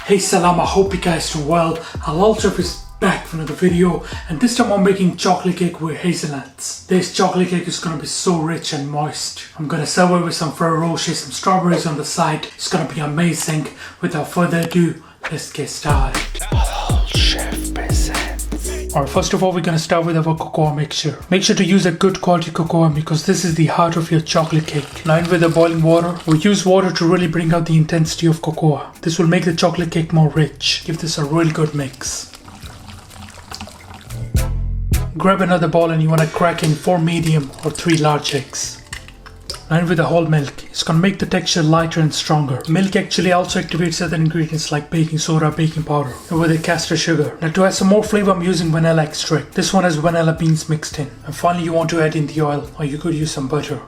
Hey salam, I hope you guys do well. Al is back for another video, and this time I'm making chocolate cake with hazelnuts. This chocolate cake is gonna be so rich and moist. I'm gonna serve it with some Ferrero Rocher, some strawberries on the side. It's gonna be amazing. Without further ado, let's get started. Chef presents. Alright, first of all we're gonna start with our cocoa mixture. Make sure to use a good quality cocoa because this is the heart of your chocolate cake. Now in with the boiling water. We use water to really bring out the intensity of cocoa. This will make the chocolate cake more rich. Give this a really good mix. Grab another bowl and you want to crack in 4 medium or 3 large eggs. Now in with the whole milk. It's going to make the texture lighter and stronger. Milk actually also activates other ingredients like baking soda, baking powder, and with the castor sugar. Now to add some more flavor I'm using vanilla extract. This one has vanilla beans mixed in. And finally you want to add in the oil, or you could use some butter.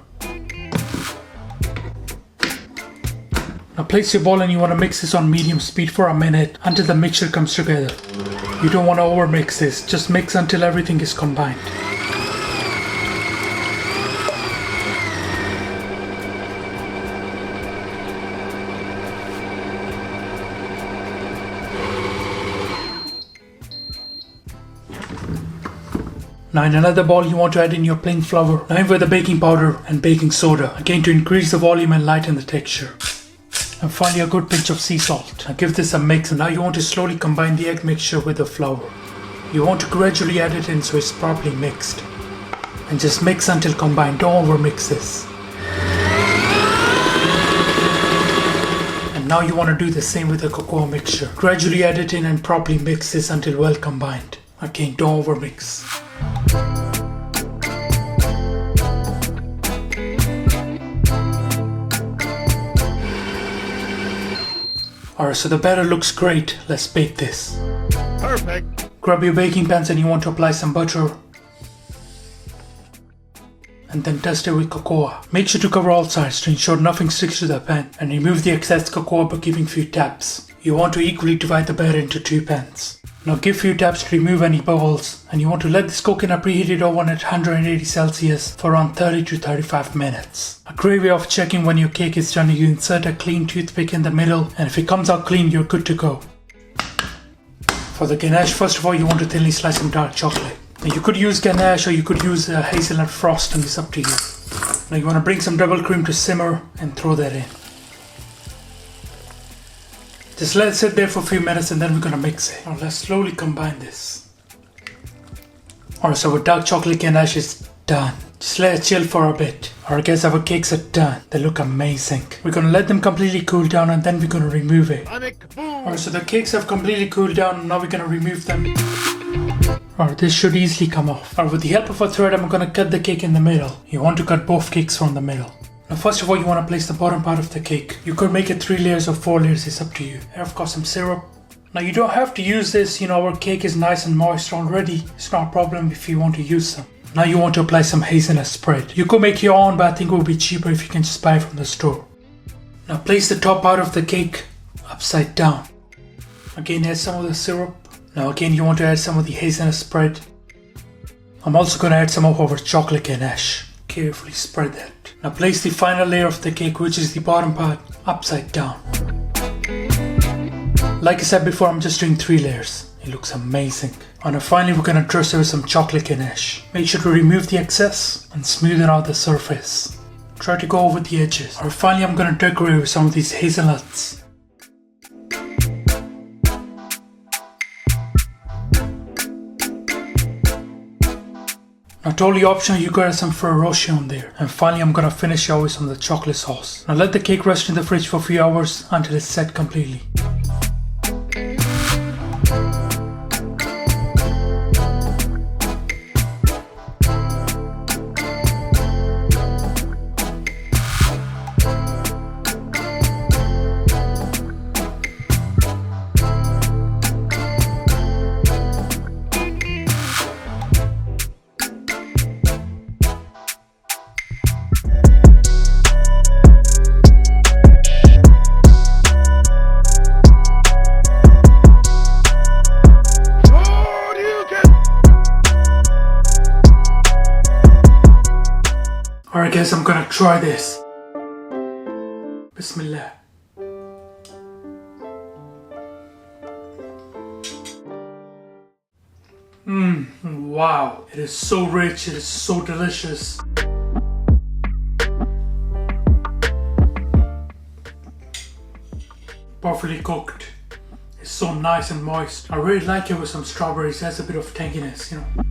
Now place your bowl and you want to mix this on medium speed for a minute until the mixture comes together. You don't want to overmix this, just mix until everything is combined. Now in another bowl you want to add in your plain flour. Now in with the baking powder and baking soda, again to increase the volume and lighten the texture. And finally a good pinch of sea salt. Now give this a mix, and now you want to slowly combine the egg mixture with the flour. You want to gradually add it in so it's properly mixed. And just mix until combined, don't over mix this. And now you want to do the same with the cocoa mixture. Gradually add it in and properly mix this until well combined. Again, don't over mix. Alright, so the batter looks great. Let's bake this. Perfect. Grab your baking pans and you want to apply some butter. And then dust it with cocoa. Make sure to cover all sides to ensure nothing sticks to the pan. And remove the excess cocoa by giving few taps. You want to equally divide the batter into 2 pans. Now give few taps to remove any bubbles. And you want to let this cook in a preheated oven at 180 Celsius for around 30 to 35 minutes. A great way of checking when your cake is done, you insert a clean toothpick in the middle, and if it comes out clean, you're good to go. For the ganache, first of all you want to thinly slice some dark chocolate. Now you could use ganache or you could use hazelnut frosting, it's up to you. Now you want to bring some double cream to simmer and throw that in. Just let it sit there for a few minutes and then we're gonna mix it. Now let's slowly combine this. Alright, so our dark chocolate ganache is done. Just let it chill for a bit. Alright guys, our cakes are done. They look amazing. We're gonna let them completely cool down and then we're gonna remove it. Alright, so the cakes have completely cooled down and now we're gonna remove them. Alright, this should easily come off. Alright, with the help of a thread, I'm gonna cut the cake in the middle. You want to cut both cakes from the middle. Now first of all you want to place the bottom part of the cake. You could make it 3 layers or 4 layers, it's up to you. And of course some syrup. Now you don't have to use this, our cake is nice and moist already. It's not a problem if you want to use some. Now you want to apply some hazelnut spread. You could make your own, but I think it would be cheaper if you can just buy it from the store. Now place the top part of the cake upside down. Again add some of the syrup. Now again you want to add some of the hazelnut spread. I'm also going to add some of our chocolate ganache. Carefully spread that. Now place the final layer of the cake, which is the bottom part, upside down. Like I said before, I'm just doing 3 layers. It looks amazing. And now finally we're going to dress it with some chocolate ganache. Make sure to remove the excess and smoothen out the surface. Try to go over the edges. Or finally I'm going to decorate with some of these hazelnuts. Now totally optional, you could add some Ferrero Rocher on there. And finally I'm gonna finish out with some of the chocolate sauce. Now let the cake rest in the fridge for a few hours until it's set completely. Alright guys, I'm gonna try this. Bismillah. Wow, it is so rich, it is so delicious. Perfectly cooked. It's so nice and moist. I really like it with some strawberries. It has a bit of tanginess, you know.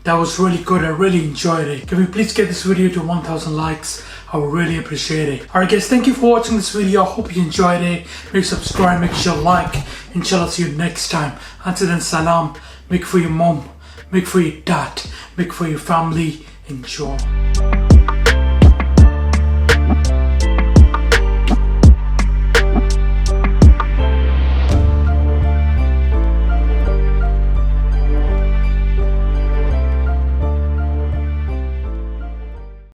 That was really good. I really enjoyed it. Can we please get this video to 1000 likes? I would really appreciate it. Alright guys, thank you for watching this video. I hope you enjoyed it. Make sure subscribe, make sure like. Inshallah, see you next time. Until then, salam. Make for your mom. Make for your dad. Make for your family. Enjoy.